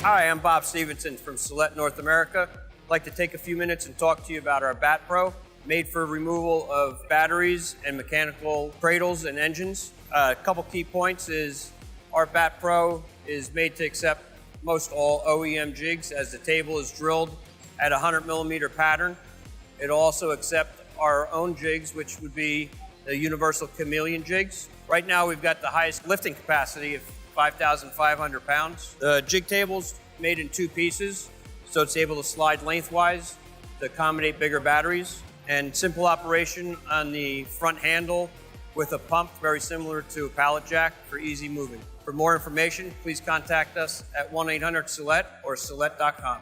Hi, I'm Bob Stevenson from Celette, North America. I'd like to take a few minutes and talk to you about our Bat Pro, made for removal of batteries and mechanical cradles and engines. A couple key points is our Bat Pro is made to accept most all OEM jigs as the table is drilled at a 100mm pattern. It'll also accept our own jigs, which would be the Universal Chameleon jigs. Right now we've got the highest lifting capacity of 5,500 pounds. The jig table's made in two pieces, so it's able to slide lengthwise to accommodate bigger batteries. And simple operation on the front handle with a pump very similar to a pallet jack for easy moving. For more information, please contact us at 1-800-CELETTE or Celette.com.